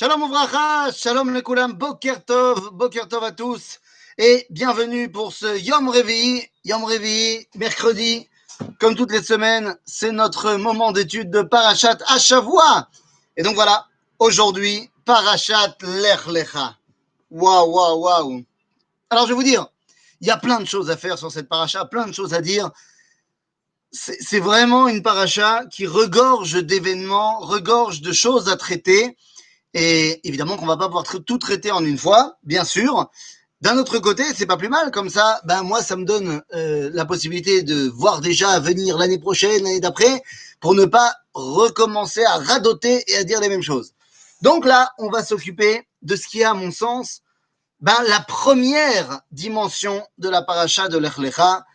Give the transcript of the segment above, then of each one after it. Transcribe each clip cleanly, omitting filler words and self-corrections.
Shalom Ouvracha, Shalom Lekulam, Boker Tov à tous et bienvenue pour ce Yom Revi, mercredi. Comme toutes les semaines, c'est notre moment d'étude de Parashat Hashavua. Et donc voilà, aujourd'hui, Parashat Lech Lecha. Waouh. Alors je vais vous dire, il y a plein de choses à faire sur cette paracha, plein de choses à dire. C'est vraiment une paracha qui regorge d'événements, regorge de choses à traiter. Et évidemment qu'on va pas pouvoir tout traiter en une fois, bien sûr. D'un autre côté, c'est pas plus mal, comme ça, moi, ça me donne la possibilité de voir déjà venir l'année prochaine, l'année d'après, pour ne pas recommencer à radoter et à dire les mêmes choses. Donc là, on va s'occuper de ce qui est, à mon sens, la première dimension de la paracha de Lech Lecha.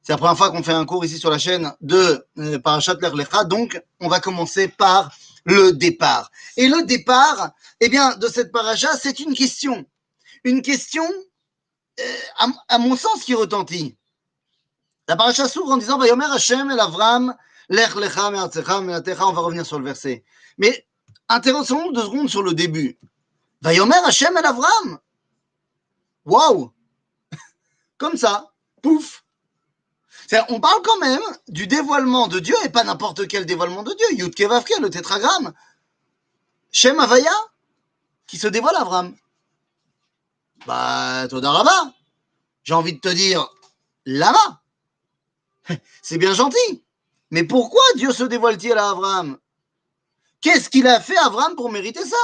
C'est la première fois qu'on fait un cours ici sur la chaîne de Parashat Lech Lecha, donc on va commencer par le départ. Et le départ, de cette paracha, c'est une question. Une question, à mon sens, qui retentit. La paracha s'ouvre en disant Vayomer Hashem el Avram, Lech Lecha me'artzecha me'atecha. On va revenir sur le verset. Mais intéressons-nous 2 secondes sur le début. Vayomer Hashem el Avram. Waouh! Comme ça, pouf! On parle quand même du dévoilement de Dieu, et pas n'importe quel dévoilement de Dieu. Yud Ke Vav Ke, le tétragramme. Shem Havaya, qui se dévoile à Avram. Toda Rabba. J'ai envie de te dire, Lama. C'est bien gentil. Mais pourquoi Dieu se dévoile-t-il à Avram? Qu'est-ce qu'il a fait Avram pour mériter ça?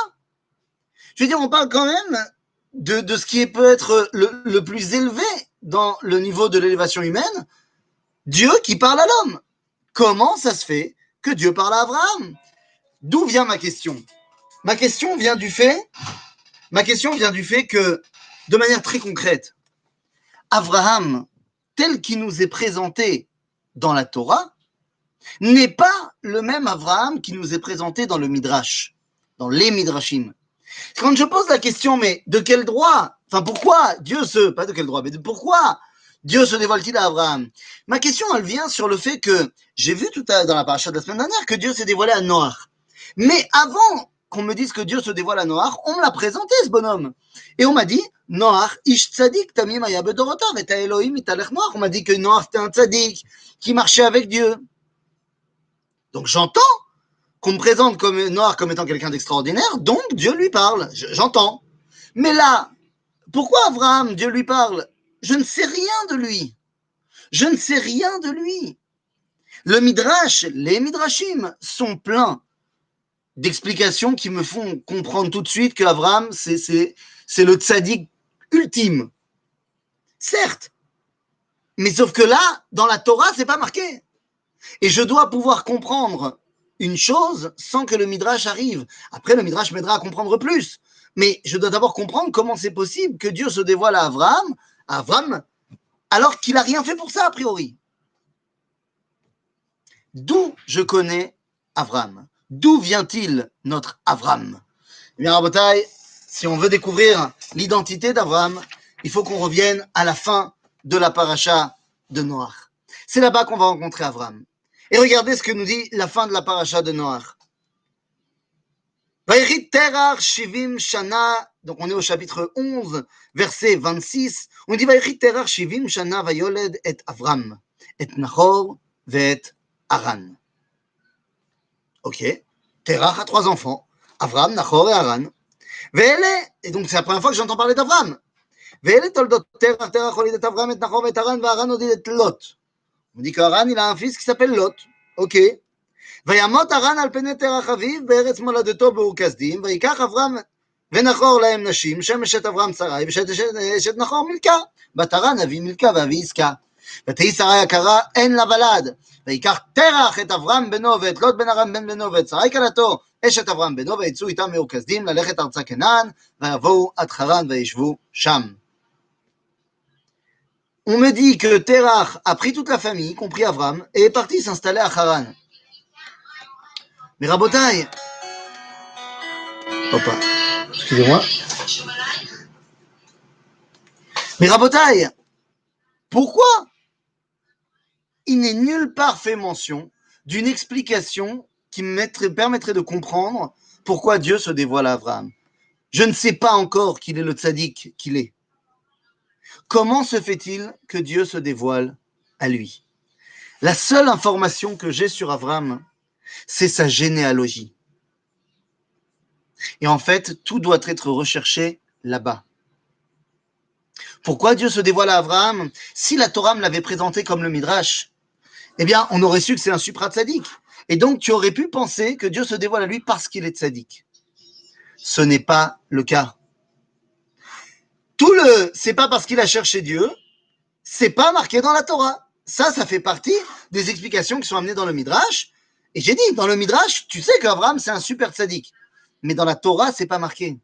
Je veux dire, on parle quand même de ce qui peut être le plus élevé dans le niveau de l'élévation humaine. Dieu qui parle à l'homme. Comment ça se fait que Dieu parle à Abraham? D'où vient ma question? Ma question vient du fait que, de manière très concrète, Abraham, tel qu'il nous est présenté dans la Torah, n'est pas le même Abraham qui nous est présenté dans le Midrash, dans les Midrashim. Quand je pose la question, mais de quel droit, pourquoi pas de quel droit, mais pourquoi Dieu se dévoile-t-il à Abraham? Ma question, elle vient sur le fait que j'ai vu tout à l'heure dans la paracha de la semaine dernière que Dieu s'est dévoilé à Noach. Mais avant qu'on me dise que Dieu se dévoile à Noach, on me l'a présenté, ce bonhomme. Et on m'a dit, Noach, ish tzadik tamim haya bedorotav, et Elohim italech Noach. On m'a dit que Noach était un tzadik qui marchait avec Dieu. Donc j'entends qu'on me présente comme Noach comme étant quelqu'un d'extraordinaire, donc Dieu lui parle. J'entends. Mais là, pourquoi Abraham, Dieu lui parle? Je ne sais rien de lui. Le Midrash, les Midrashim sont pleins d'explications qui me font comprendre tout de suite qu'Abraham, c'est le tzaddik ultime. Certes. Mais sauf que là, dans la Torah, c'est pas marqué. Et je dois pouvoir comprendre une chose sans que le Midrash arrive. Après, le Midrash m'aidera à comprendre plus. Mais je dois d'abord comprendre comment c'est possible que Dieu se dévoile à Abraham, alors qu'il n'a rien fait pour ça, a priori. D'où je connais Abraham? D'où vient-il notre Abraham? Eh bien, Rabotai, si on veut découvrir l'identité d'Abraham, il faut qu'on revienne à la fin de la paracha de Noach. C'est là-bas qu'on va rencontrer Abraham. Et regardez ce que nous dit la fin de la paracha de Noach. Vaïrit Terach Shivim Shana, donc on est au chapitre 11, verset 26. On dit Vaïrit Terach Shivim Shana Vayoled et Avram, et Nachor, et Haran. Ok, Terach a 3 enfants, Avram, Nachor et Haran. Et donc c'est la première fois que j'entends parler d'Avram. Ve'ele toldot Terach, Terach olid et Avram, et Nachor, et Haran, Haran olid et Lot. On dit qu'Haran, il a un fils qui s'appelle Lot. Ok. וימות הרן על פני תרח אביו בארץ מולדתו באור כשדים, ויקח אברהם ונחור להם נשים, שם אשת אברהם שרי, ושת נחור מילכה, בת הרן אבי מילכה ואבי עסקה. ותהי שרי יקרה, אין לה ולד, ויקח תרח את אברהם בנו ואת לוט בן ארם בן בנו ואת שרי כלתו, אשת אברהם בנו, ויצאו איתם מאור כשדים ללכת ארצה כנען, ויבואו עד חרן וישבו שם. On me dit que Terach a pris toute la famille, y compris Avram, et est parti s'installer à Haran. Mais Rabotai, excusez-moi. Mais Rabotai, pourquoi il n'est nulle part fait mention d'une explication qui me permettrait de comprendre pourquoi Dieu se dévoile à Abraham. Je ne sais pas encore qu'il est le tzaddik qu'il est. Comment se fait-il que Dieu se dévoile à lui? La seule information que j'ai sur Abraham, c'est sa généalogie. Et en fait, tout doit être recherché là-bas. Pourquoi Dieu se dévoile à Abraham? Si la Torah me l'avait présenté comme le Midrash, eh bien, on aurait su que c'est un supra-tzaddik. Et donc, tu aurais pu penser que Dieu se dévoile à lui parce qu'il est tzaddik. Ce n'est pas le cas. C'est pas parce qu'il a cherché Dieu, c'est pas marqué dans la Torah. Ça fait partie des explications qui sont amenées dans le Midrash. Et j'ai dit, dans le Midrash, tu sais qu'Abraham, c'est un super tzaddik. Mais dans la Torah, c'est pas marqué.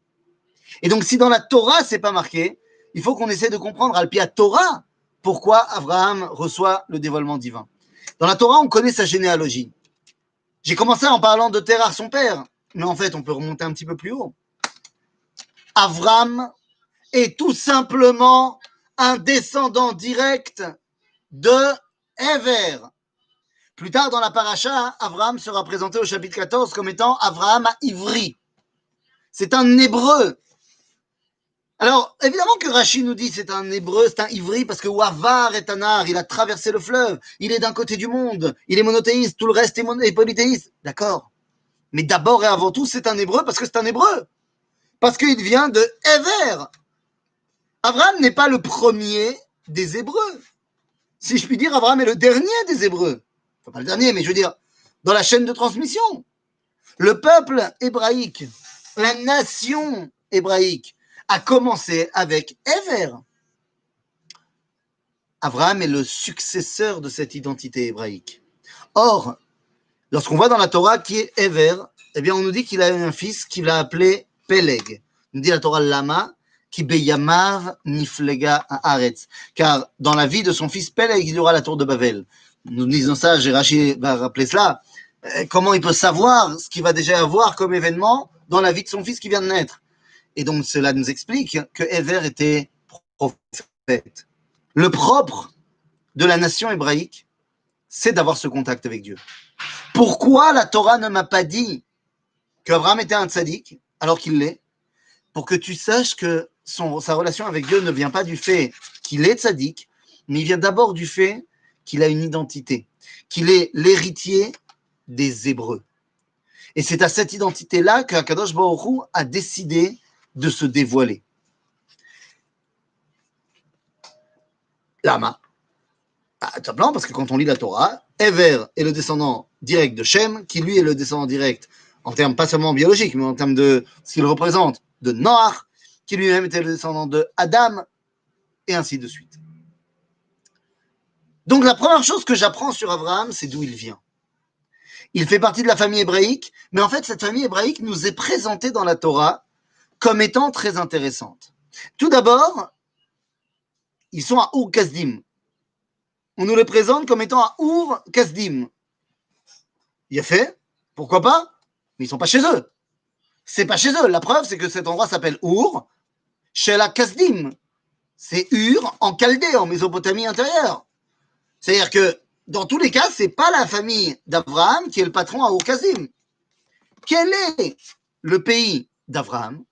Et donc, si dans la Torah, c'est pas marqué, il faut qu'on essaie de comprendre, al pia Torah, pourquoi Abraham reçoit le dévoilement divin. Dans la Torah, on connaît sa généalogie. J'ai commencé en parlant de Terah, son père, mais en fait, on peut remonter un petit peu plus haut. Abraham est tout simplement un descendant direct de Ever. Plus tard dans la paracha, Abraham sera présenté au chapitre 14 comme étant Abraham Ivri. C'est un hébreu. Alors, évidemment que Rashi nous dit c'est un hébreu, c'est un ivri, parce que Wavar est un art, il a traversé le fleuve, il est d'un côté du monde, il est monothéiste, tout le reste est polythéiste. D'accord. Mais d'abord et avant tout, c'est un hébreu parce que c'est un hébreu. Parce qu'il vient de Ever. Abraham n'est pas le premier des hébreux. Si je puis dire, Abraham est le dernier des hébreux. Enfin, pas le dernier, mais je veux dire, dans la chaîne de transmission. Le peuple hébraïque, la nation hébraïque, a commencé avec Ever. Abraham est le successeur de cette identité hébraïque. Or, lorsqu'on voit dans la Torah qui est Ever, eh bien on nous dit qu'il a eu un fils qu'il a appelé Peleg. On nous dit la Torah Lama, qui beyamav niflega haaretz. Car dans la vie de son fils Peleg, il y aura la tour de Babel. Nous disons ça, Rashi va rappeler cela. Comment il peut savoir ce qu'il va déjà avoir comme événement dans la vie de son fils qui vient de naître? Et donc, cela nous explique que Ever était prophète. Le propre de la nation hébraïque, c'est d'avoir ce contact avec Dieu. Pourquoi la Torah ne m'a pas dit qu'Abraham était un tzaddik, alors qu'il l'est? Pour que tu saches que sa relation avec Dieu ne vient pas du fait qu'il est tzaddik, mais il vient d'abord du fait qu'il a une identité, qu'il est l'héritier des Hébreux. Et c'est à cette identité-là qu'Akadosh Baruch Hu a décidé de se dévoiler. Lama. Tout simplement parce que quand on lit la Torah, Ever est le descendant direct de Shem, qui lui est le descendant direct en termes pas seulement biologiques, mais en termes de ce qu'il représente, de Noach, qui lui-même était le descendant de Adam, et ainsi de suite. Donc la première chose que j'apprends sur Abraham, c'est d'où il vient. Il fait partie de la famille hébraïque, mais en fait cette famille hébraïque nous est présentée dans la Torah comme étant très intéressante. Tout d'abord, ils sont à Ur Kasdim. On nous les présente comme étant à Ur Kasdim. Il a fait, pourquoi pas? Mais ils ne sont pas chez eux. C'est pas chez eux. La preuve, c'est que cet endroit s'appelle Ur, chez la Kasdim. C'est Ur en Chaldée, en Mésopotamie intérieure. C'est-à-dire que dans tous les cas, c'est pas la famille d'Abraham qui est le patron à Ur Kasdim. Quel est le pays d'Abraham?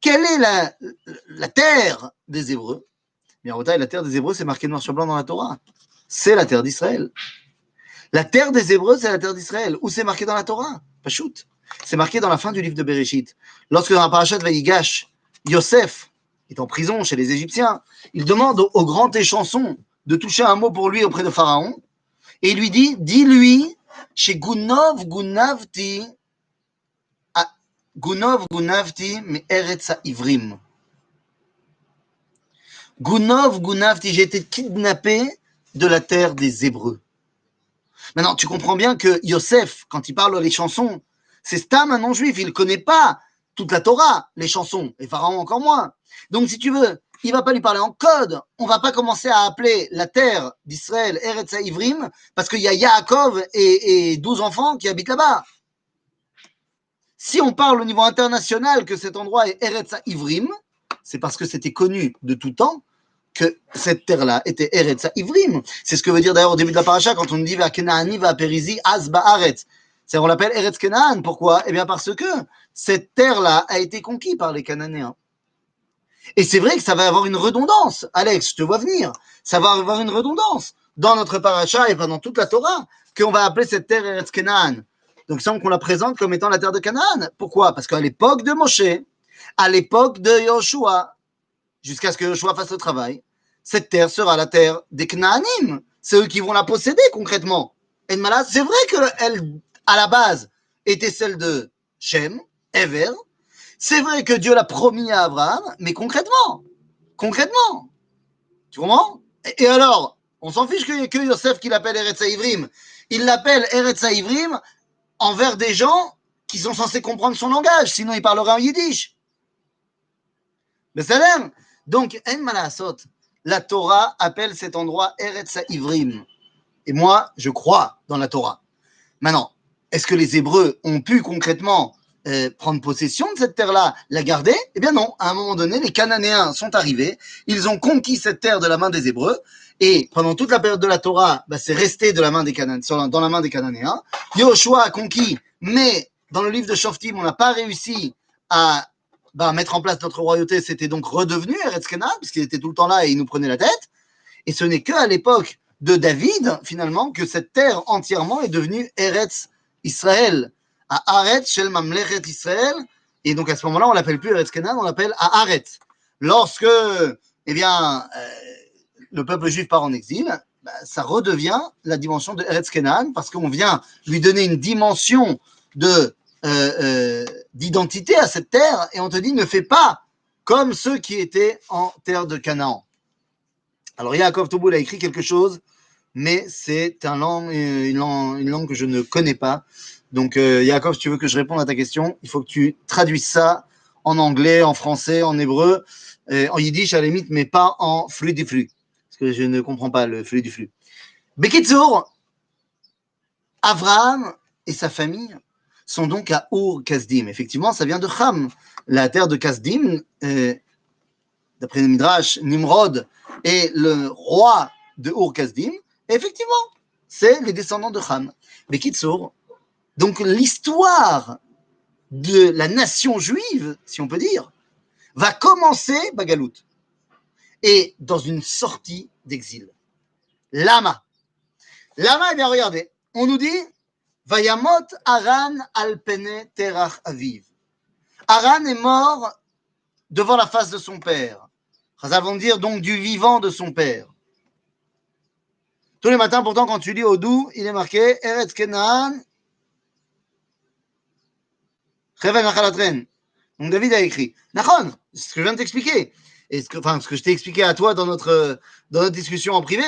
Quelle est la terre des Hébreux? Bien, la terre des Hébreux, c'est marqué noir sur blanc dans la Torah. C'est la terre d'Israël. La terre des Hébreux, c'est la terre d'Israël. Où c'est marqué dans la Torah? Pas shoot. C'est marqué dans la fin du livre de Bereshit. Lorsque dans la parasha de Vayigash, Yosef est en prison chez les Égyptiens, il demande au grand échanson de toucher un mot pour lui auprès de Pharaon, et il lui dit, dis-lui, chez Gunov Gunavti, Gunov Gunavti, mais Eretz Ivrim. Gunov Gunavti, j'ai été kidnappé de la terre des Hébreux. Maintenant, tu comprends bien que Yosef, quand il parle les chansons, c'est Stam, un non-juif, il ne connaît pas toute la Torah, les chansons, et Pharaon encore moins. Donc, si tu veux, il ne va pas lui parler en code, on ne va pas commencer à appeler la terre d'Israël Eretz Ivrim, parce qu'il y a Yaakov et 12 enfants qui habitent là-bas. Si on parle au niveau international que cet endroit est Eretz Ivrim, c'est parce que c'était connu de tout temps que cette terre-là était Eretz Ivrim. C'est ce que veut dire d'ailleurs au début de la paracha quand on dit va Kenaani va Perizi Az Baaretz. On l'appelle Eretz Canaan. Pourquoi? Eh bien parce que cette terre-là a été conquise par les Cananéens. Et c'est vrai que ça va avoir une redondance. Alex, je te vois venir. Ça va avoir une redondance dans notre paracha et pendant toute la Torah qu'on va appeler cette terre Eretz Canaan. Donc il semble qu'on la présente comme étant la terre de Canaan. Pourquoi? Parce qu'à l'époque de Moshe, à l'époque de Yoshua, jusqu'à ce que Yoshua fasse le travail, cette terre sera la terre des Canaanim. C'est eux qui vont la posséder concrètement. Et Mala, c'est vrai qu'elle, à la base, était celle de Shem, Ever. C'est vrai que Dieu l'a promis à Abraham, mais concrètement, tu comprends? Et alors, on s'en fiche qu'il n'y ait que Yosef qui l'appelle Eretz Ivrim. Il l'appelle Eretz Ivrim envers des gens qui sont censés comprendre son langage, sinon il parlerait en yiddish. Mais ça l'aime. Donc, En Malasot, la Torah appelle cet endroit Eretz Ivrim. Et moi, je crois dans la Torah. Maintenant, est-ce que les Hébreux ont pu concrètement prendre possession de cette terre-là, la garder? Eh bien non, à un moment donné, les Cananéens sont arrivés, ils ont conquis cette terre de la main des Hébreux, et pendant toute la période de la Torah, c'est resté de la main des dans la main des Cananéens. Yoshua a conquis, mais dans le livre de Shoftim, on n'a pas réussi à mettre en place notre royauté, c'était donc redevenu Eretz Canaan, puisqu'il était tout le temps là et il nous prenait la tête, et ce n'est qu'à l'époque de David, finalement, que cette terre entièrement est devenue Eretz Israël. À Haaretz, Shel Mamlechet Israël. Et donc à ce moment-là, on l'appelle plus Eretz Canaan, on l'appelle Haaretz. Lorsque, eh bien, le peuple juif part en exil, ça redevient la dimension de Eretz Canaan parce qu'on vient lui donner une dimension d'identité à cette terre et on te dit ne fais pas comme ceux qui étaient en terre de Canaan. Alors Yaakov Touboul a écrit quelque chose, mais c'est une langue que je ne connais pas. Donc Yaakov, si tu veux que je réponde à ta question, il faut que tu traduises ça en anglais, en français, en hébreu, en yiddish à la limite, mais pas en flux du flux, parce que je ne comprends pas le flux du flux. Bekitzour, Avraham et sa famille sont donc à Ur Kasdim. Effectivement, ça vient de Ham, la terre de Kasdim. D'après le Midrash, Nimrod est le roi de Ur Kasdim. Et effectivement, c'est les descendants de Ham. Bekitzour, donc l'histoire de la nation juive, si on peut dire, va commencer Bagalout et dans une sortie d'exil. Lama. Lama, eh bien regardez, on nous dit Vayamot Aran al pene terach aviv. Aran est mort devant la face de son père. Chazal vont dire donc du vivant de son père. Tous les matins, pourtant, quand tu lis Odou, il est marqué Eretz Kenaan Cheven Achalatren. Donc David a écrit. Nachon, c'est ce que je viens de t'expliquer. Et ce que je t'ai expliqué à toi dans notre discussion en privé,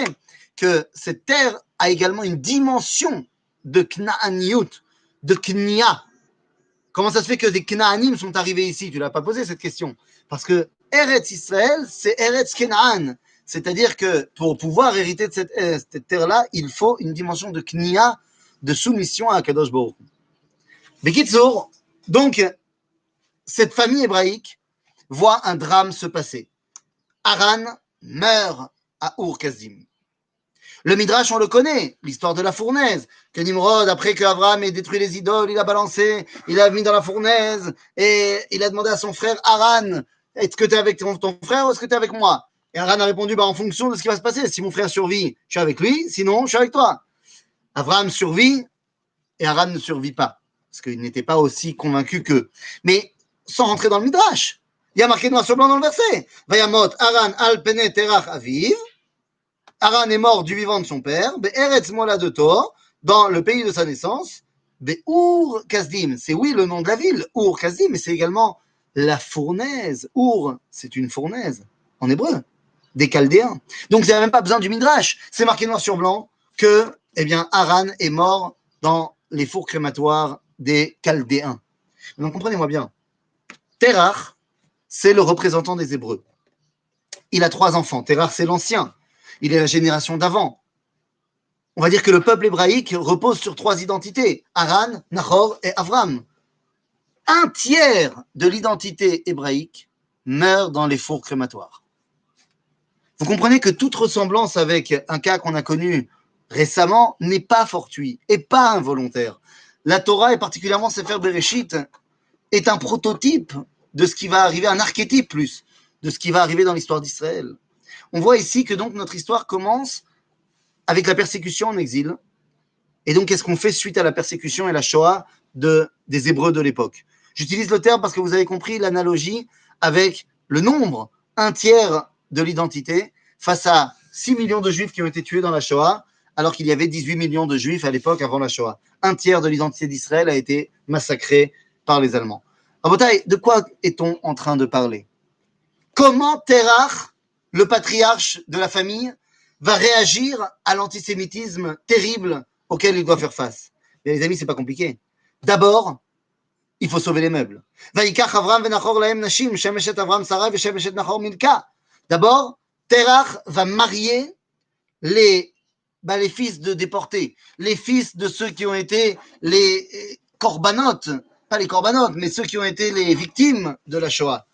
que cette terre a également une dimension de Knaaniyut, de Knia. Comment ça se fait que des Knaanim sont arrivés ici? Tu ne l'as pas posé cette question. Parce que Eretz Israël, c'est Eretz Kenaan. C'est-à-dire que pour pouvoir hériter de cette terre-là, il faut une dimension de Knia, de soumission à Kadosh Baruch Hu. Bekitzour, donc, cette famille hébraïque voit un drame se passer. Aran meurt à Ur Kasdim. Le Midrash, on le connaît, l'histoire de la fournaise, que Nimrod, après qu'Abraham ait détruit les idoles, il a balancé, il a mis dans la fournaise, et il a demandé à son frère Aran, est-ce que tu es avec ton frère ou est-ce que tu es avec moi? Et Aran a répondu, en fonction de ce qui va se passer, si mon frère survit, je suis avec lui, sinon, je suis avec toi. Abraham survit, et Aran ne survit pas, parce qu'il n'était pas aussi convaincu qu'eux. Mais sans rentrer dans le Midrash, il y a marqué noir sur blanc dans le verset, Vayamot Aran al pene terach aviv. Aran est mort du vivant de son père, Be'eretz Moladoto, dans le pays de sa naissance, Be'ur Kasdim, c'est oui le nom de la ville, Ur Kasdim, mais c'est également la fournaise. Ur, c'est une fournaise, en hébreu, des Chaldéens. Donc, il n'y a même pas besoin du Midrash. C'est marqué noir sur blanc que, eh bien, Aran est mort dans les fours crématoires des Chaldéens. Donc, comprenez-moi bien. Terach, c'est le représentant des Hébreux. Il a 3 enfants. Terach, c'est l'ancien. Il est la génération d'avant. On va dire que le peuple hébraïque repose sur 3 identités, Aran, Nahor et Avram. Un tiers de l'identité hébraïque meurt dans les fours crématoires. Vous comprenez que toute ressemblance avec un cas qu'on a connu récemment n'est pas fortuit et pas involontaire. la Torah et particulièrement Sefer Bereshit est un prototype de ce qui va arriver, un archétype plus, de ce qui va arriver dans l'histoire d'Israël. On voit ici que donc notre histoire commence avec la persécution en exil. Et donc, qu'est-ce qu'on fait suite à la persécution et la Shoah des Hébreux de l'époque? J'utilise le terme parce que vous avez compris l'analogie avec le nombre, un tiers de l'identité, face à 6 millions de Juifs qui ont été tués dans la Shoah, alors qu'il y avait 18 millions de Juifs à l'époque avant la Shoah. Un tiers de l'identité d'Israël a été massacré par les Allemands. Rabotai, de quoi est-on en train de parler? Comment Terach, le patriarche de la famille, va réagir à l'antisémitisme terrible auquel il doit faire face? Mais les amis, c'est pas compliqué. D'abord, il faut sauver les meubles. D'abord, Terach va marier les fils de déportés, les fils de ceux qui ont été les corbanotes, pas les corbanotes, mais ceux qui ont été les victimes de la Shoah.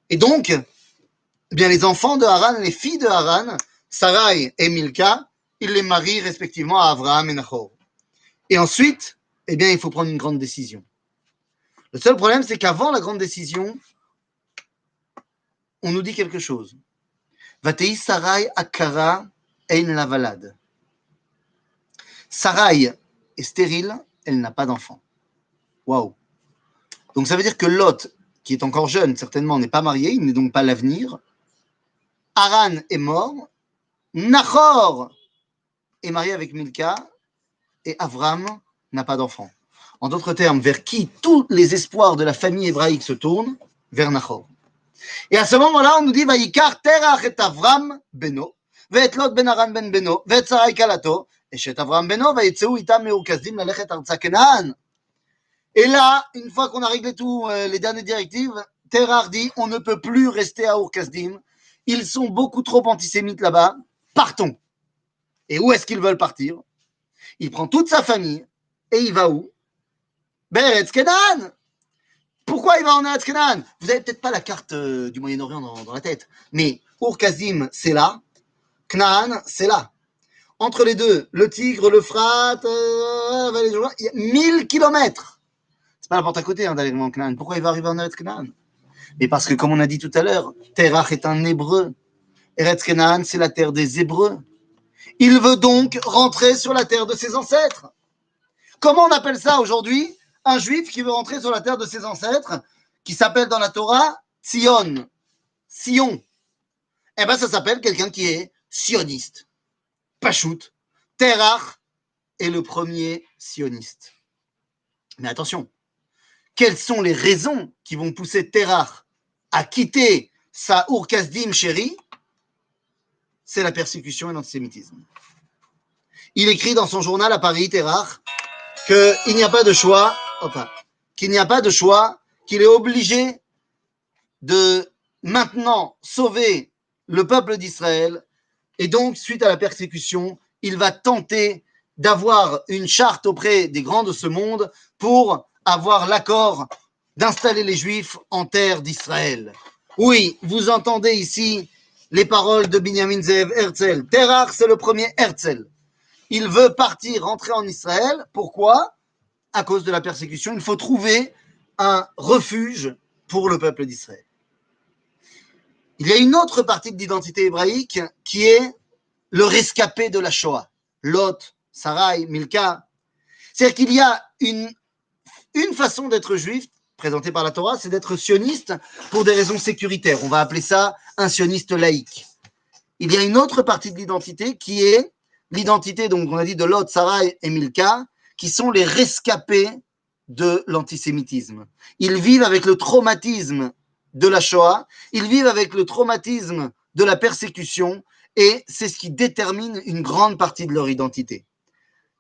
Et donc, eh bien, les enfants de Haran, les filles de Haran, Sarai et Milka, il les marie respectivement à Abraham et Nahor. Et ensuite, eh bien, il faut prendre une grande décision. Le seul problème, c'est qu'avant la grande décision, on nous dit quelque chose. Vatei Sarai akara ein lavalad. Sarai est stérile, elle n'a pas d'enfant. Waouh. Donc ça veut dire que Lot, qui est encore jeune, certainement, n'est pas marié, il n'est donc pas l'avenir. Haran est mort. Nahor est marié avec Milka. Et Avram n'a pas d'enfant. En d'autres termes, vers qui tous les espoirs de la famille hébraïque se tournent? Vers Nahor. Et à ce moment-là, on nous dit Vayikar terach et Avram beno, ve'et Lot ben Haran ben beno, ve'et Sarai kalato, et chet Avram beno, vayitzeu itam meukazdim lalechet arza Kenaan. Et là, une fois qu'on a réglé tout, les dernières directives, Terach dit on ne peut plus rester à Ur-Kasdim. Ils sont beaucoup trop antisémites là-bas. Partons. Et où est-ce qu'ils veulent partir? Il prend toute sa famille et il va où? Beretz Kenan. Pourquoi il va en Eretz Kenan? Vous n'avez peut-être pas la carte du Moyen-Orient dans la tête, mais Ur-Kasdim, c'est là. Knaan, c'est là. Entre les deux, le Tigre, l'Euphrate, il y a 1000 kilomètres. C'est pas la porte à côté d'aller en Knaan. Pourquoi il va arriver en Eretz Kenan? Mais parce que, comme on a dit tout à l'heure, Terach est un Hébreu. Eretz Kenan, c'est la terre des Hébreux. Il veut donc rentrer sur la terre de ses ancêtres. Comment on appelle ça aujourd'hui? Un juif qui veut rentrer sur la terre de ses ancêtres, qui s'appelle dans la Torah Sion. Sion. Eh bien, ça s'appelle quelqu'un qui est sioniste. Pachout. Terach est le premier sioniste. Mais attention, quelles sont les raisons qui vont pousser Terach à quitter sa Ur-Kasdim chérie? C'est la persécution et l'antisémitisme. Il écrit dans son journal à Paris, Terach, qu'il n'y a pas de choix, qu'il n'y a pas de choix, qu'il est obligé de maintenant sauver le peuple d'Israël. Et donc, suite à la persécution, il va tenter d'avoir une charte auprès des grands de ce monde pour avoir l'accord d'installer les Juifs en terre d'Israël. Oui, vous entendez ici les paroles de Binyamin Zev Herzl. Terach, c'est le premier Herzl. Il veut partir, rentrer en Israël. Pourquoi? À cause de la persécution. Il faut trouver un refuge pour le peuple d'Israël. Il y a une autre partie de l'identité hébraïque qui est le rescapé de la Shoah. Lot, Sarai, Milka. C'est-à-dire qu'il y a une façon d'être juif, présentée par la Torah, c'est d'être sioniste pour des raisons sécuritaires. On va appeler ça un sioniste laïque. Il y a une autre partie de l'identité qui est l'identité, donc on a dit de Lot, Sarai et Milka, qui sont les rescapés de l'antisémitisme. Ils vivent avec le traumatisme de la Shoah, ils vivent avec le traumatisme de la persécution, et c'est ce qui détermine une grande partie de leur identité.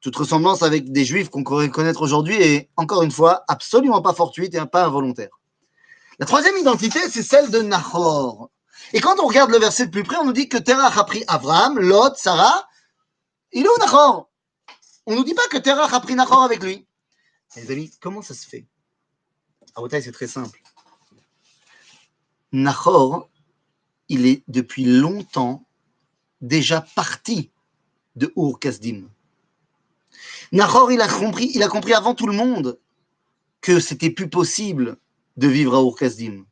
Toute ressemblance avec des juifs qu'on pourrait connaître aujourd'hui est, encore une fois, absolument pas fortuite et pas involontaire. La troisième identité, c'est celle de Nahor. Et quand on regarde le verset de plus près, on nous dit que Terach a pris Abraham, Lot, Sarah. Il est où Nahor? On ne nous dit pas que Terach a pris Nahor avec lui. Les amis, comment ça se fait? À Rabotai, c'est très simple. Nahor, il est depuis longtemps déjà parti de Ur-Kasdim. Nahor, il a compris avant tout le monde que c'était plus possible de vivre à Ur-Kasdim.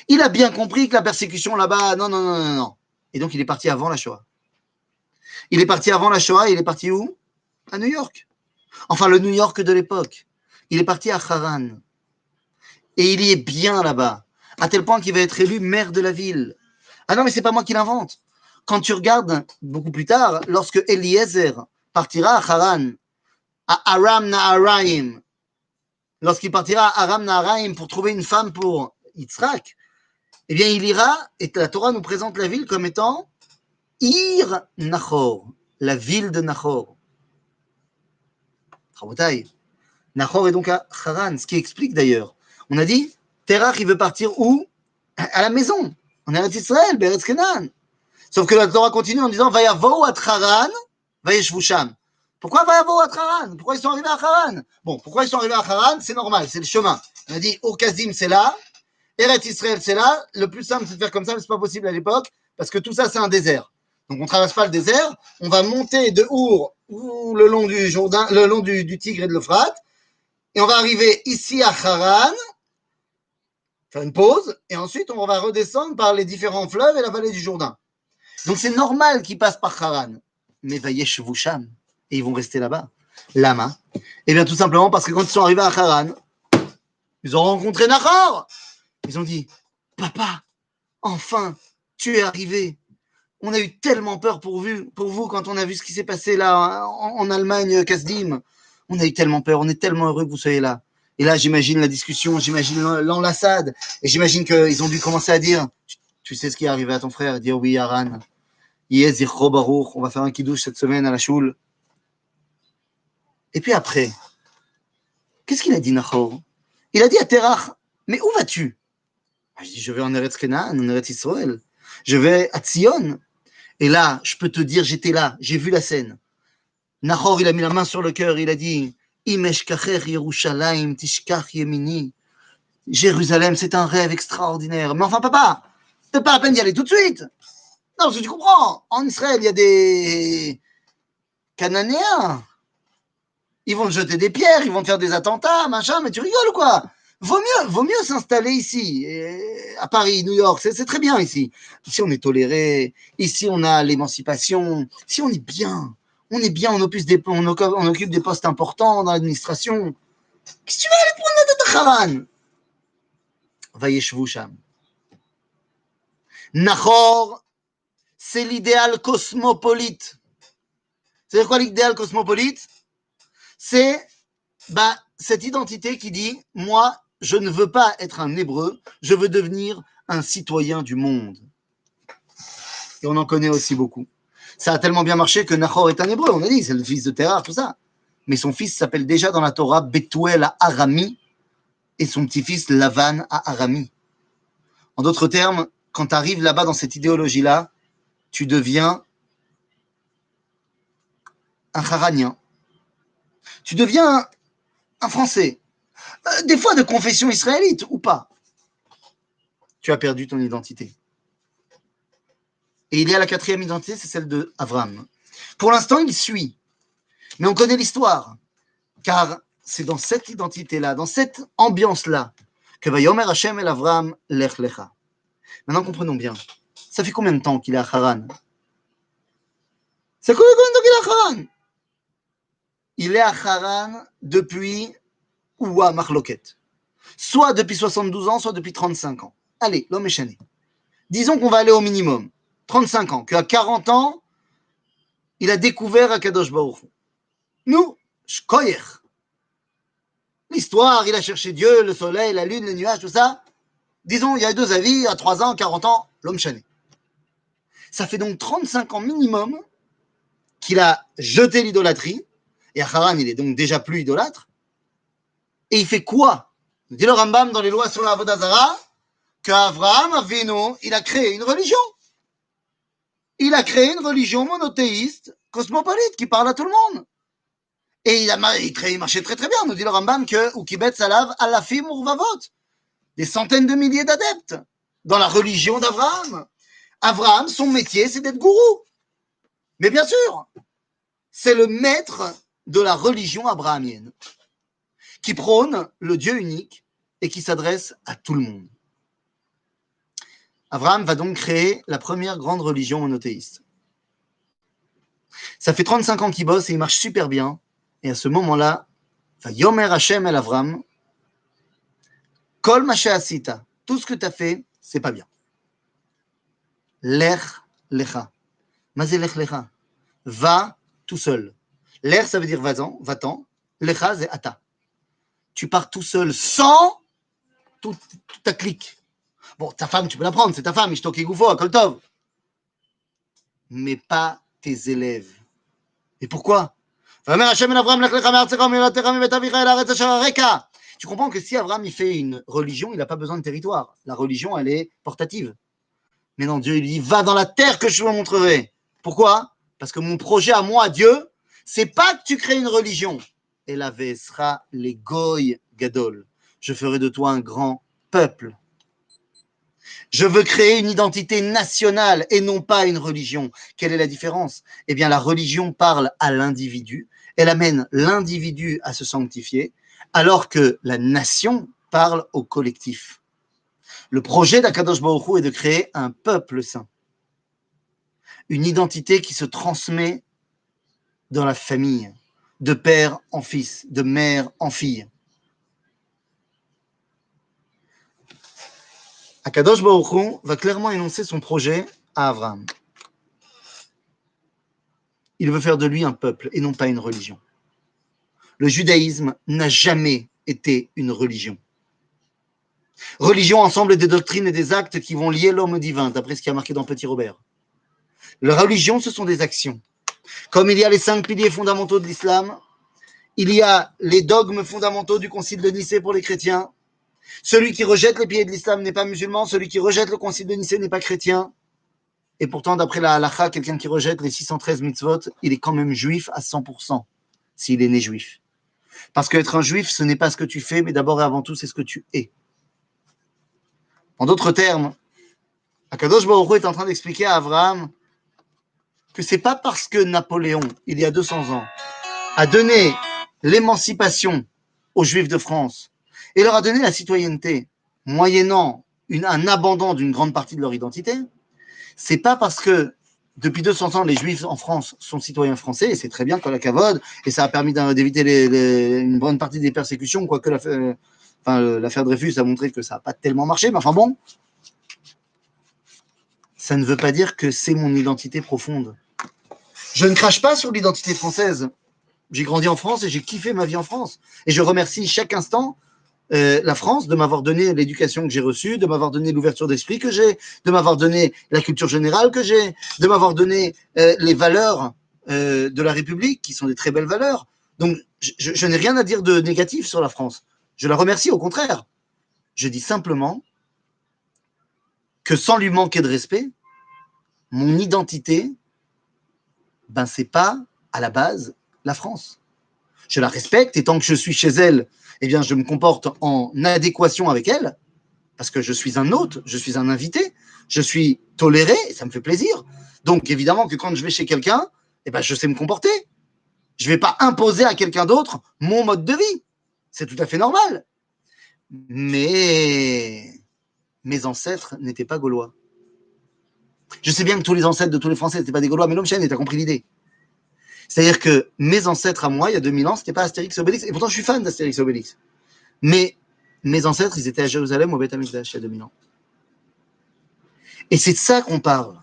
Il a bien compris que la persécution là-bas, non, non, non, non, non. Et donc il est parti avant la Shoah. Il est parti avant la Shoah, il est parti où? À New York. Enfin, le New York de l'époque. Il est parti à Haran. Et il y est bien là-bas. À tel point qu'il va être élu maire de la ville. Ah non, mais c'est pas moi qui l'invente. Quand tu regardes beaucoup plus tard, lorsque Eliezer partira à Haran, à Aram Naharaim, lorsqu'il partira à Aram Naharaim pour trouver une femme pour Yitzhak, eh bien il ira, et la Torah nous présente la ville comme étant Ir Nachor, la ville de Nachor. Rabotai. Nachor est donc à Haran, ce qui explique d'ailleurs. On a dit, Terach, il veut partir où? À la maison, en Eretz Israël, Beretz Kenan. Sauf que la Torah continue en disant, Vayavo at Haran, Vayeshvu Sham. Pourquoi Vayavo at Haran? Pourquoi ils sont arrivés à Haran? Bon, pourquoi ils sont arrivés à Haran? C'est normal, c'est le chemin. On a dit, Ur-Kasdim, c'est là, Eretz Israël, c'est là. Le plus simple, c'est de faire comme ça, mais c'est pas possible à l'époque, parce que tout ça, c'est un désert. Donc, on traverse pas le désert, on va monter de Our, le long du Jourdain, le long du Tigre et de l'Euphrate, et on va arriver ici à Haran, faire une pause, et ensuite on va redescendre par les différents fleuves et la vallée du Jourdain. Donc c'est normal qu'ils passent par Haran. Mais Vayeshvu Sham, et ils vont rester là-bas. Lama. Eh bien tout simplement parce que quand ils sont arrivés à Haran, ils ont rencontré Nahor. Ils ont dit, papa, enfin, tu es arrivé. On a eu tellement peur pour vous quand on a vu ce qui s'est passé là en Allemagne, Kasdim. On a eu tellement peur, on est tellement heureux que vous soyez là. Et là, j'imagine la discussion, j'imagine l'enlaçade, et j'imagine qu'ils ont dû commencer à dire, tu sais ce qui est arrivé à ton frère, dire oui, Haran, Yezircho Baruch, on va faire un kiddush cette semaine à la choule. Et puis après, qu'est-ce qu'il a dit, Nahor? Il a dit à Terach, mais où vas-tu? Je dis, je vais en Eretz Kenan, en Eretz Israël. Je vais à Tzion. Et là, je peux te dire, j'étais là, j'ai vu la scène. Nahor, il a mis la main sur le cœur, il a dit, Imeshkacher Yerushalayim Tishkach Yemini. Jérusalem, c'est un rêve extraordinaire. Mais enfin, papa, c'est pas la peine d'y aller tout de suite. Non, parce que tu comprends, en Israël, il y a des Cananéens. Ils vont te jeter des pierres, ils vont te faire des attentats, machin, mais tu rigoles ou quoi? Vaut mieux s'installer ici, à Paris, New York, c'est très bien ici. Ici, on est toléré, ici, on a l'émancipation, ici, on est bien. On est bien, on occupe des postes importants dans l'administration. Qu'est-ce que tu vas aller prendre la tête à Haran? Vayeshvu Sham. Nahor, c'est l'idéal cosmopolite. C'est quoi l'idéal cosmopolite? C'est cette identité qui dit, moi, je ne veux pas être un hébreu, je veux devenir un citoyen du monde. Et on en connaît aussi beaucoup. Ça a tellement bien marché que Nahor est un hébreu, on a dit, c'est le fils de Terah, tout ça. Mais son fils s'appelle déjà dans la Torah Bethuel à Arami et son petit-fils Lavan à Arami. En d'autres termes, quand tu arrives là-bas dans cette idéologie-là, tu deviens un Haranien. Tu deviens un Français. Des fois de confession israélite ou pas. Tu as perdu ton identité. Et il y a la quatrième identité, c'est celle de Avram. Pour l'instant, il suit. Mais on connaît l'histoire. Car c'est dans cette identité-là, dans cette ambiance-là, que va Yomer Hashem el Avram lech lecha. Maintenant, comprenons bien. Ça fait combien de temps qu'il est à Haran? Ça fait combien de temps qu'il est à Haran? Il est à Haran depuis Oua Marloket. Soit depuis 72 ans, soit depuis 35 ans. Allez, l'homme est chané. Disons qu'on va aller au minimum. 35 ans, qu'à 40 ans, il a découvert Akadosh Baruch Hu. Nous, Shkoyer. L'histoire, il a cherché Dieu, le soleil, la lune, les nuages, tout ça. Disons, il y a deux avis, à 3 ans, 40 ans, l'homme chané. Ça fait donc 35 ans minimum qu'il a jeté l'idolâtrie, et à Haran, il est donc déjà plus idolâtre. Et il fait quoi? Dit le Rambam dans les lois sur la Avodah Zarah, qu'Avraham Avinu, il a créé une religion. Il a créé une religion monothéiste, cosmopolite, qui parle à tout le monde. Et il marchait très très bien, nous dit le Rambam, que Ukibet Salav Alafim Urvavot, des centaines de milliers d'adeptes dans la religion d'Avraham. Avraham, son métier, c'est d'être gourou. Mais bien sûr, c'est le maître de la religion abrahamienne, qui prône le Dieu unique et qui s'adresse à tout le monde. Abraham va donc créer la première grande religion monothéiste. Ça fait 35 ans qu'il bosse et il marche super bien. Et à ce moment-là, Yomer Hashem el Avram, Kol ma she'asita, tout ce que tu as fait, c'est pas bien. Lech lecha. Mazé lech lecha. Va tout seul. Lech, ça veut dire va-t'en, va-t'en. Lecha, c'est ata. Tu pars tout seul sans toute ta clique. Bon, ta femme, tu peux la prendre, c'est ta femme, Ishtoki Goufo, Akol Tov. Mais pas tes élèves. Et pourquoi? Tu comprends que si Abraham il fait une religion, il n'a pas besoin de territoire. La religion, elle est portative. Mais non, Dieu, il dit, va dans la terre que je vous montrerai. Pourquoi? Parce que mon projet à moi, Dieu, c'est pas que tu crées une religion. Et la sera les goy gadol. Je ferai de toi un grand peuple. Je veux créer une identité nationale et non pas une religion. Quelle est la différence? Eh bien, la religion parle à l'individu. Elle amène l'individu à se sanctifier, alors que la nation parle au collectif. Le projet d'Akadosh Baruch Hu est de créer un peuple saint. Une identité qui se transmet dans la famille, de père en fils, de mère en fille. Akadosh Baruch Hu va clairement énoncer son projet à Abraham. Il veut faire de lui un peuple et non pas une religion. Le judaïsme n'a jamais été une religion. Religion, ensemble des doctrines et des actes qui vont lier l'homme au divin, d'après ce qui a marqué dans Petit Robert. La religion, ce sont des actions. Comme il y a les 5 piliers fondamentaux de l'islam, il y a les dogmes fondamentaux du concile de Nicée pour les chrétiens. Celui qui rejette les piliers de l'islam n'est pas musulman, celui qui rejette le concile de Nicée n'est pas chrétien. Et pourtant, d'après la halakha, quelqu'un qui rejette les 613 mitzvot, il est quand même juif à 100%, s'il est né juif. Parce qu'être un juif, ce n'est pas ce que tu fais, mais d'abord et avant tout, c'est ce que tu es. En d'autres termes, Akadosh Baruch Hu est en train d'expliquer à Abraham que c'est pas parce que Napoléon, il y a 200 ans, a donné l'émancipation aux Juifs de France et leur a donné la citoyenneté, moyennant un abandon d'une grande partie de leur identité, c'est pas parce que depuis 200 ans, les Juifs en France sont citoyens français, et c'est très bien, la cavode, et ça a permis d'éviter une bonne partie des persécutions, quoique l'affaire Dreyfus a montré que ça n'a pas tellement marché, mais enfin bon, ça ne veut pas dire que c'est mon identité profonde. Je ne crache pas sur l'identité française. J'ai grandi en France et j'ai kiffé ma vie en France. Et je remercie chaque instant la France de m'avoir donné l'éducation que j'ai reçue, de m'avoir donné l'ouverture d'esprit que j'ai, de m'avoir donné la culture générale que j'ai, de m'avoir donné les valeurs de la République, qui sont des très belles valeurs. Donc, je n'ai rien à dire de négatif sur la France. Je la remercie, au contraire. Je dis simplement que sans lui manquer de respect, mon identité, ben, c'est pas, à la base, la France. Je la respecte et tant que je suis chez elle, eh bien, je me comporte en adéquation avec elle, parce que je suis un hôte, je suis un invité, je suis toléré, et ça me fait plaisir. Donc, évidemment que quand je vais chez quelqu'un, eh ben, je sais me comporter. Je ne vais pas imposer à quelqu'un d'autre mon mode de vie. C'est tout à fait normal. Mais mes ancêtres n'étaient pas gaulois. Je sais bien que tous les ancêtres de tous les Français n'étaient pas des Gaulois, mais l'homme chaîne, tu as compris l'idée. C'est-à-dire que mes ancêtres à moi, il y a 2000 ans, ce n'était pas Astérix et Obélix. Et pourtant, je suis fan d'Astérix et Obélix. Mais mes ancêtres, ils étaient à Jérusalem, au Beth Amikdash, il y a 2000 ans. Et c'est de ça qu'on parle.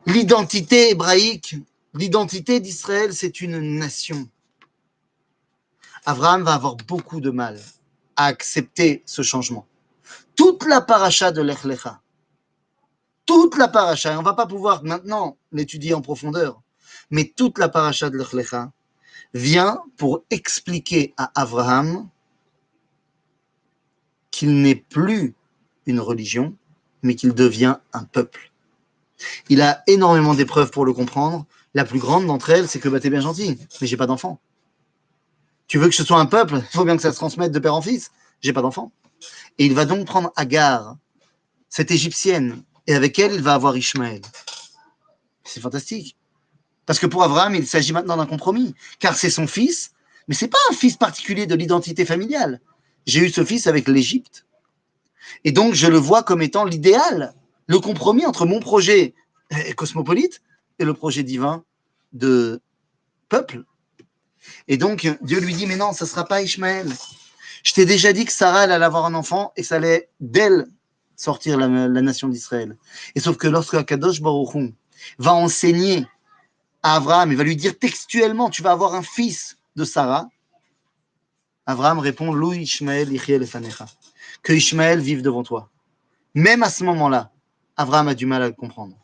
L'identité hébraïque, l'identité d'Israël, c'est une nation. Abraham va avoir beaucoup de mal à accepter ce changement. Toute la paracha de Lech Lecha, toute la paracha, et on ne va pas pouvoir maintenant l'étudier en profondeur, mais toute la paracha de Lech Lecha vient pour expliquer à Abraham qu'il n'est plus une religion, mais qu'il devient un peuple. Il a énormément d'épreuves pour le comprendre. La plus grande d'entre elles, c'est que bah, t'es bien gentil, mais j'ai pas d'enfant. Tu veux que ce soit un peuple, il faut bien que ça se transmette de père en fils. J'ai pas d'enfant. Et il va donc prendre Agar, cette égyptienne, et avec elle, il va avoir Ishmaël. C'est fantastique. Parce que pour Abraham, il s'agit maintenant d'un compromis, car c'est son fils, mais ce n'est pas un fils particulier de l'identité familiale. J'ai eu ce fils avec l'Égypte, et donc je le vois comme étant l'idéal, le compromis entre mon projet cosmopolite et le projet divin de peuple. Et donc Dieu lui dit, mais non, ça ne sera pas Ishmaël. Je t'ai déjà dit que Sarah elle allait avoir un enfant et ça allait d'elle sortir la nation d'Israël. Et sauf que lorsque Akadosh Baruch Hu va enseigner à Abraham, il va lui dire textuellement, tu vas avoir un fils de Sarah, Abraham répond, Lou Ishmael Yichyeh lefanecha, que Ishmaël vive devant toi. Même à ce moment-là, Abraham a du mal à le comprendre.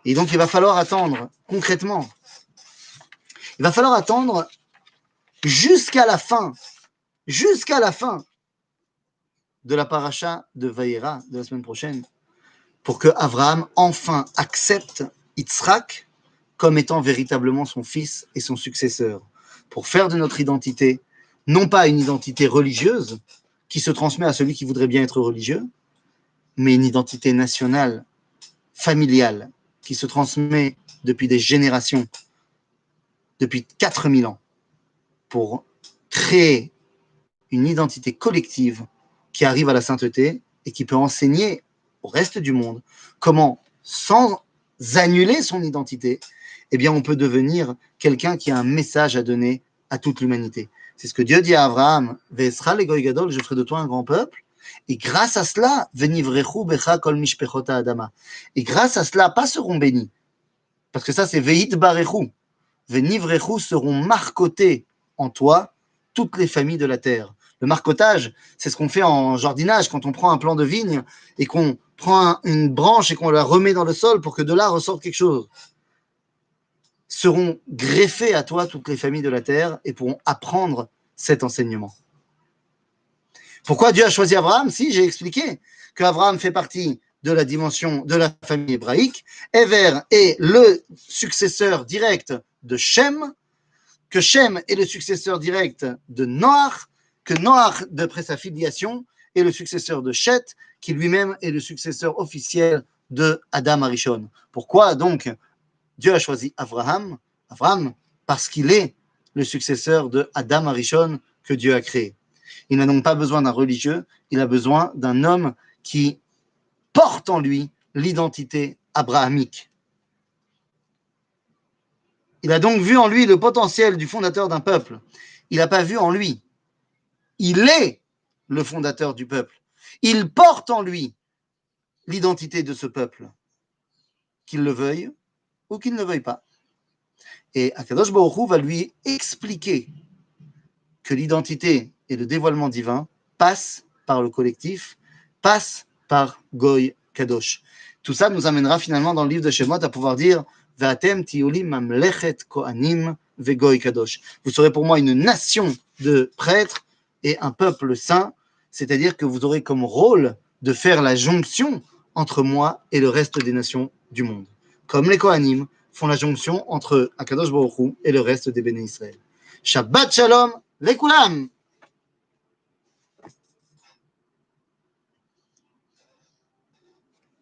Et donc il va falloir attendre, concrètement, il va falloir attendre jusqu'à la fin de la paracha de Vaïra de la semaine prochaine, pour que Abraham enfin accepte Yitzhak comme étant véritablement son fils et son successeur, pour faire de notre identité, non pas une identité religieuse qui se transmet à celui qui voudrait bien être religieux, mais une identité nationale, familiale, qui se transmet depuis des générations, depuis 4000 ans, pour créer une identité collective qui arrive à la sainteté et qui peut enseigner au reste du monde comment, sans annuler son identité, eh bien, on peut devenir quelqu'un qui a un message à donner à toute l'humanité. C'est ce que Dieu dit à Abraham, Ve'esra le goy gadol, je ferai de toi un grand peuple. Et grâce à cela, venivrechu becha kol mishpechot ha'adama. Et grâce à cela, pas seront bénis, parce que ça c'est ve'it barechu. Venivrechu seront marcotés en toi toutes les familles de la terre. Le marcotage, c'est ce qu'on fait en jardinage quand on prend un plant de vigne et qu'on prend une branche et qu'on la remet dans le sol pour que de là ressorte quelque chose. Seront greffées à toi toutes les familles de la terre et pourront apprendre cet enseignement. Pourquoi Dieu a choisi Abraham? Si, j'ai expliqué qu'Abraham fait partie de la dimension de la famille hébraïque. Ever est le successeur direct de Shem, que Shem est le successeur direct de Noach, que Noach, d'après sa filiation, est le successeur de Shet, qui lui-même est le successeur officiel de Adam Arishon. Pourquoi donc Dieu a choisi Abraham, parce qu'il est le successeur de Adam Arishon que Dieu a créé. Il n'a donc pas besoin d'un religieux, il a besoin d'un homme qui porte en lui l'identité abrahamique. Il a donc vu en lui le potentiel du fondateur d'un peuple. Il n'a pas vu en lui. Il est le fondateur du peuple. Il porte en lui l'identité de ce peuple, qu'il le veuille ou qu'il ne le veuille pas. Et Akadosh Baruch Hu va lui expliquer que l'identité et le dévoilement divin passent par le collectif, passent par Goy Kadosh. Tout ça nous amènera finalement dans le livre de Shemot à pouvoir dire Ve'atem tiyuli mamlechet kohanim ve'goy kadosh. Vous serez pour moi une nation de prêtres et un peuple saint, c'est-à-dire que vous aurez comme rôle de faire la jonction entre moi et le reste des nations du monde. Comme les Kohanim font la jonction entre Akadosh Baruch Hu et le reste des Béné Israël. Shabbat Shalom, les Koulam!